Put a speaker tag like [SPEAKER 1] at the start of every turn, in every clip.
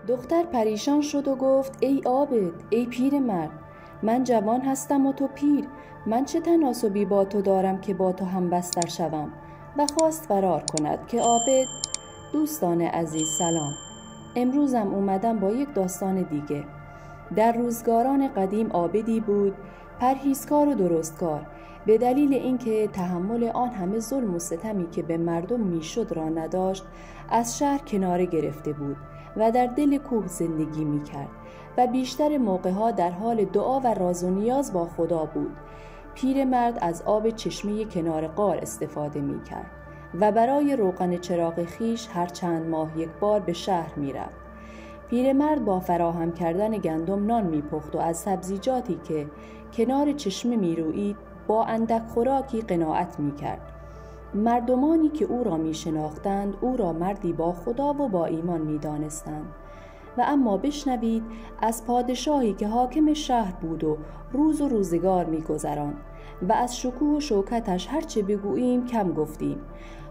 [SPEAKER 1] دختر پریشان شد و گفت ای عابد، ای پیر مرد، من جوان هستم و تو پیر، من چه تناسبی با تو دارم که با تو هم بستر شوم؟ و خواست فرار کند که عابد: دوستان عزیز سلام، امروزم اومدم با یک داستان دیگه. در روزگاران قدیم عابدی بود، پرهیزکار و درستکار، به دلیل اینکه تحمل آن همه ظلم و ستمی که به مردم میشد را نداشت، از شهر کناره گرفته بود و در دل کوه زندگی میکرد و بیشتر موقعها در حال دعا و راز و نیاز با خدا بود. پیرمرد از آب چشمه کنار غار استفاده میکرد و برای روغن چراغ خیش هر چند ماه یک بار به شهر میرفت. پیرمرد با فراهم کردن گندم نان میپخت و از سبزیجاتی که کنار چشمه میرویید با اندک خوراکی قناعت میکرد. مردمانی که او را میشناختند او را مردی با خدا و با ایمان میدانستند. و اما بشنوید از پادشاهی که حاکم شهر بود و روز و روزگار میگذراند و از شکوه و شوکتش هرچه بگوییم کم گفتیم.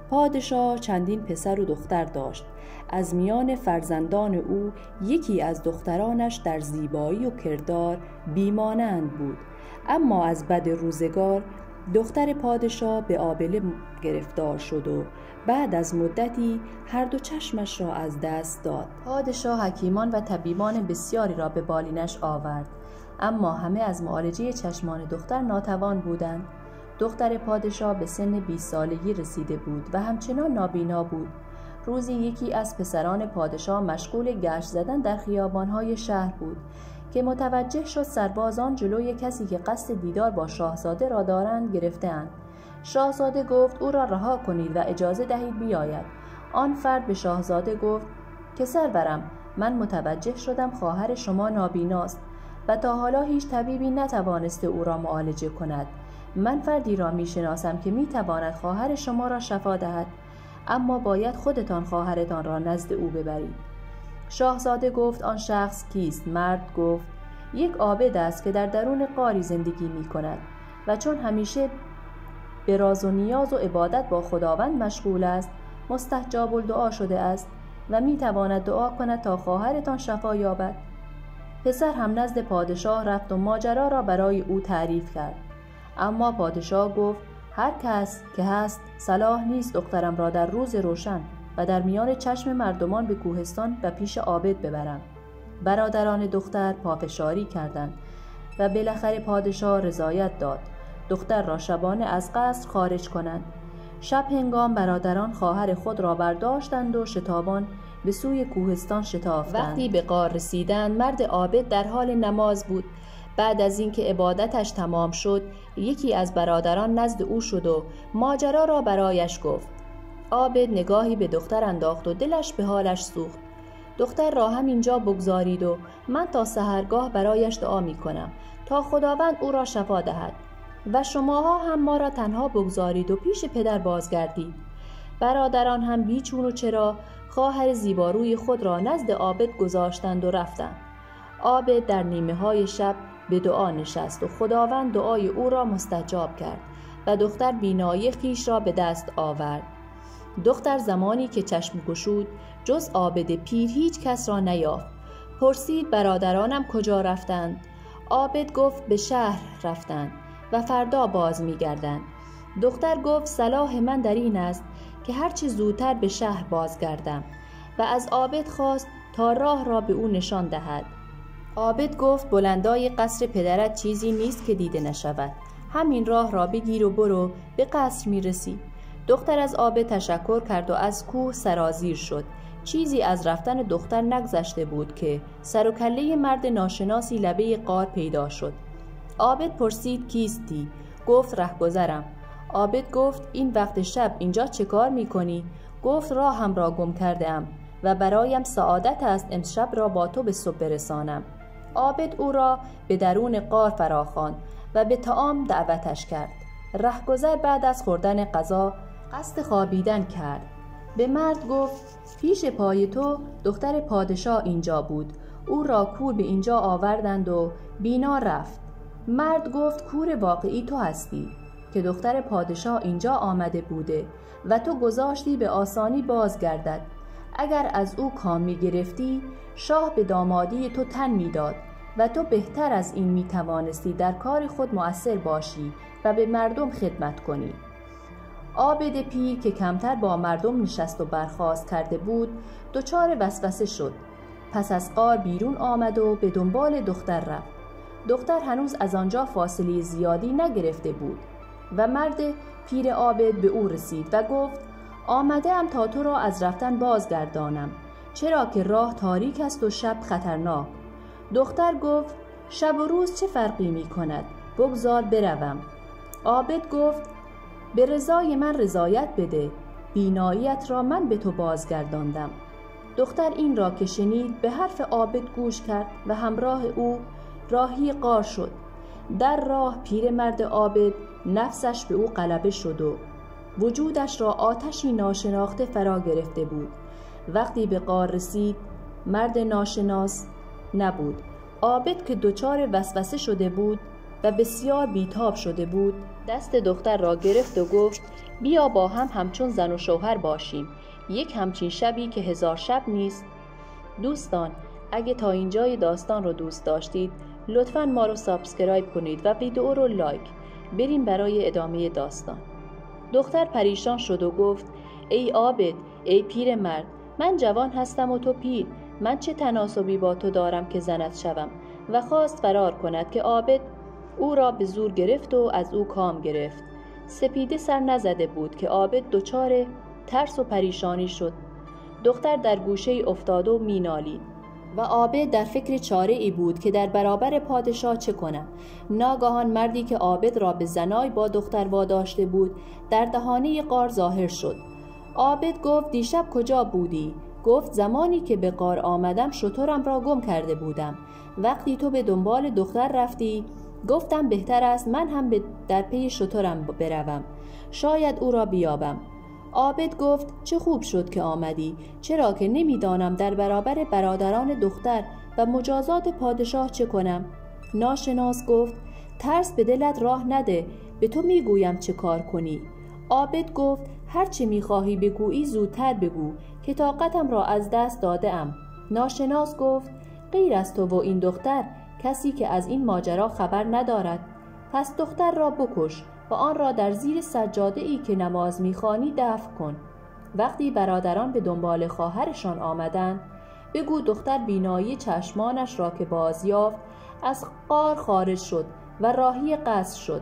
[SPEAKER 1] پادشاه چندین پسر و دختر داشت. از میان فرزندان او یکی از دخترانش در زیبایی و کردار بیمانند بود، اما از بد روزگار دختر پادشاه به آبله گرفتار شد و بعد از مدتی هر دو چشمش را از دست داد. پادشاه حکیمان و طبیبان بسیاری را به بالینش آورد، اما همه از معالجه چشمان دختر ناتوان بودند. دختر پادشاه به سن 20 سالگی رسیده بود و همچنان نابینا بود. روزی یکی از پسران پادشاه مشغول گشت زدن در خیابانهای شهر بود که متوجه شد سربازان جلوی کسی که قصد دیدار با شاهزاده را دارند گرفته‌اند. شاهزاده گفت او را رها کنید و اجازه دهید بیاید. آن فرد به شاهزاده گفت که سرورم، من متوجه شدم خواهر شما نابیناست و تا حالا هیچ طبیبی نتوانسته او را معالجه کند. من فردی را میشناسم که میتواند خواهر شما را شفا دهد، اما باید خودتان خواهرتان را نزد او ببرید. شاهزاده گفت آن شخص کیست؟ مرد گفت یک عابد است که در درون غاری زندگی می کند و چون همیشه به راز و نیاز و عبادت با خداوند مشغول است مستجاب الدعا شده است و می تواند دعا کند تا خواهرتان شفا یابد. پسر هم نزد پادشاه رفت و ماجرا را برای او تعریف کرد، اما پادشاه گفت هر کس که هست صلاح نیست دخترم را در روز روشن و در میان چشم مردمان به کوهستان و پیش عابد ببرم. برادران دختر پافشاری کردند و بالاخره پادشاه رضایت داد دختر را شبانه از قصر خارج کنند. شب هنگام برادران خواهر خود را برداشتند و شتابان به سوی کوهستان شتافتند. وقتی به غار رسیدند مرد عابد در حال نماز بود. بعد از اینکه عبادتش تمام شد یکی از برادران نزد او شد و ماجرا را برایش گفت. عابد نگاهی به دختر انداخت و دلش به حالش سوخت. دختر را همینجا بگذارید و من تا سحرگاه برایش دعا می کنم تا خداوند او را شفا دهد و شماها هم ما را تنها بگذارید و پیش پدر بازگردید. برادران هم بیچون و چرا خواهر زیباروی خود را نزد عابد گذاشتند و رفتند. عابد در نیمه های شب به دعا نشست و خداوند دعای او را مستجاب کرد و دختر بینایی خویش را به دست آورد. دختر زمانی که چشم گشود جز عابد پیر هیچ کس را نیافت. پرسید برادرانم کجا رفتند؟ عابد گفت به شهر رفتند و فردا باز می گردند. دختر گفت صلاح من در این است که هرچه زودتر به شهر بازگردم و از عابد خواست تا راه را به او نشان دهد. عابد گفت بلندای قصر پدرت چیزی نیست که دیده نشود، همین راه را بگیر و برو، به قصر می رسی. دختر از عابد تشکر کرد و از کوه سرازیر شد. چیزی از رفتن دختر نگذشته بود که سر و کله مرد ناشناسی لبه غار پیدا شد. عابد پرسید کیستی؟ گفت رهگذرم. عابد گفت این وقت شب اینجا چه کار می کنی؟ گفت راهم را گم کرده ام و برایم سعادت است امشب را با تو به صبح برسانم. عابد او را به درون غار فراخواند و به طعام دعوتش کرد. رهگذر بعد از خوردن غذا قصد خوابیدن کرد. به مرد گفت پیش پای تو دختر پادشاه اینجا بود، او را کور به اینجا آوردند و بینا رفت. مرد گفت کور واقعی تو هستی که دختر پادشاه اینجا آمده بوده و تو گذاشتی به آسانی بازگردد. اگر از او کام می گرفتی شاه به دامادی تو تن می داد و تو بهتر از این می توانستی در کار خود مؤثر باشی و به مردم خدمت کنی. عابد پیر که کمتر با مردم نشست و برخاست کرده بود دچار وسوسه شد. پس از غار بیرون آمد و به دنبال دختر رفت. دختر هنوز از آنجا فاصله زیادی نگرفته بود و مرد پیر عابد به او رسید و گفت آمده‌ام تا تو را از رفتن بازگردانم، چرا که راه تاریک است و شب خطرناک. دختر گفت شب و روز چه فرقی می کند؟ بگذار بروم. عابد گفت به رضای من رضایت بده، بیناییت را من به تو بازگرداندم. دختر این را که شنید به حرف عابد گوش کرد و همراه او راهی غار شد. در راه پیرمرد عابد نفسش به او غلبه شد و وجودش را آتشی ناشناخته فرا گرفته بود. وقتی به غار رسید مرد ناشناس نبود. عابد که دچار وسوسه شده بود و بسیار بیتاب شده بود دست دختر را گرفت و گفت بیا با هم همچون زن و شوهر باشیم، یک همچین شبی که 1000 شب نیست. دوستان اگه تا اینجای داستان رو دوست داشتید لطفاً ما رو سابسکرایب کنید و ویدیو رو لایک. بریم برای ادامه داستان. دختر پریشان شد و گفت ای عابد، ای پیر مرد، من جوان هستم و تو پیر، من چه تناسبی با تو دارم که زنت شوم؟ و خواست فرار کند که عابد او را به زور گرفت و از او کام گرفت. سپیده سر نزده بود که عابد دچار ترس و پریشانی شد. دختر در گوشه افتاد و مینالید و عابد در فکر چاره ای بود که در برابر پادشاه چه کنم. ناگهان مردی که عابد را به زنای با دختر واداشته بود در دهانه غار ظاهر شد. عابد گفت دیشب کجا بودی؟ گفت زمانی که به غار آمدم شترم را گم کرده بودم. وقتی تو به دنبال دختر رفتی گفتم بهتر است من هم در پی شترم بروم، شاید او را بیابم. عابد گفت چه خوب شد که آمدی، چرا که نمیدانم در برابر برادران دختر و مجازات پادشاه چه کنم. ناشناس گفت ترس به دلت راه نده، به تو میگویم چه کار کنی. عابد گفت هر چه میخواهی بگویی زودتر بگو که طاقتم را از دست داده ام. ناشناس گفت غیر از تو و این دختر کسی که از این ماجرا خبر ندارد، پس دختر را بکش و آن را در زیر سجاده ای که نماز میخوانی دفن کن. وقتی برادران به دنبال خواهرشان آمدند بگو دختر بینایی چشمانش را که باز یافت از غار خارج شد و راهی قصر شد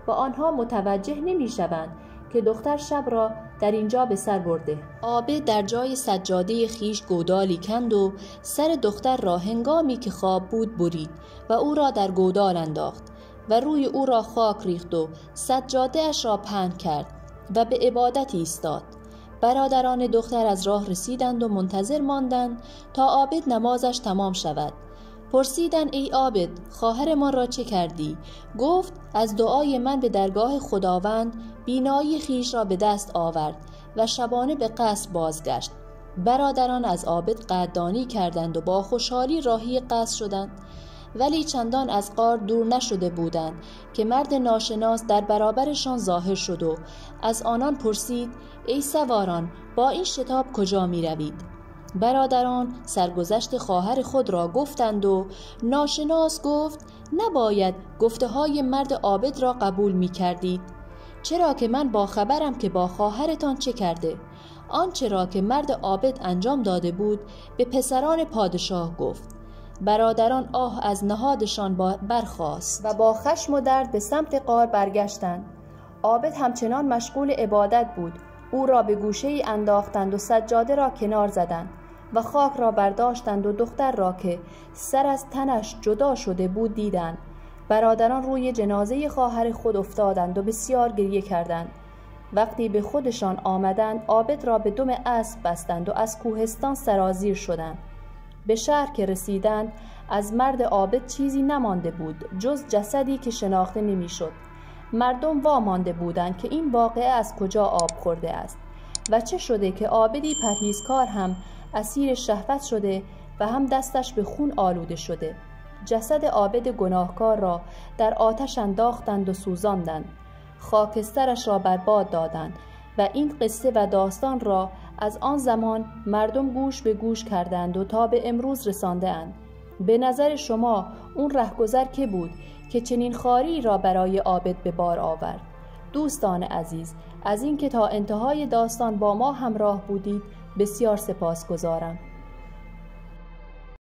[SPEAKER 1] و آنها متوجه نمیشوند که دختر شب را در اینجا به سر برده. عابد در جای سجاده خیش گودالی کند و سر دختر را هنگامی که خواب بود برید و او را در گودال انداخت و روی او را خاک ریخت و سجاده اش را پهن کرد و به عبادت ایستاد. برادران دختر از راه رسیدند و منتظر ماندند تا عابد نمازش تمام شود. پرسیدند ای عابد، خواهرمان را چه کردی؟ گفت از دعای من به درگاه خداوند بینایی خیش را به دست آورد و شبانه به قصر بازگشت. برادران از عابد قدردانی کردند و با خوشحالی راهی قصر شدند. ولی چندان از غار دور نشده بودند که مرد ناشناس در برابرشان ظاهر شد و از آنان پرسید ای سواران، با این شتاب کجا می روید؟ برادران سرگذشت خواهر خود را گفتند و ناشناس گفت نباید گفته های مرد عابد را قبول می کردید، چرا که من با خبرم که با خواهرتان چه کرده. آنچه را که مرد عابد انجام داده بود به پسران پادشاه گفت. برادران آه از نهادشان برخاست و با خشم و درد به سمت غار برگشتند. عابد همچنان مشغول عبادت بود. او را به گوشه‌ای انداختند و سجاده را کنار زدند و خاک را برداشتند و دختر را که سر از تنش جدا شده بود دیدند. برادران روی جنازه خواهر خود افتادند و بسیار گریه کردند. وقتی به خودشان آمدند عابد را به دم اسب بستند و از کوهستان سرازیر شدند. به شهر که رسیدند از مرد عابد چیزی نمانده بود جز جسدی که شناخته نمیشد. مردم وامانده بودند که این واقعه از کجا آب خورده است و چه شده که عابدی پرهیزکار هم اسیر شهوت شده و هم دستش به خون آلوده شده. جسد عابد گناهکار را در آتش انداختند و سوزاندند، خاکسترش را برباد دادند و این قصه و داستان را از آن زمان مردم گوش به گوش کردند و تا به امروز رسانده اند. به نظر شما اون رهگذر که بود که چنین خواری را برای عابد به بار آورد؟ دوستان عزیز، از این که تا انتهای داستان با ما همراه بودید بسیار سپاسگزارم.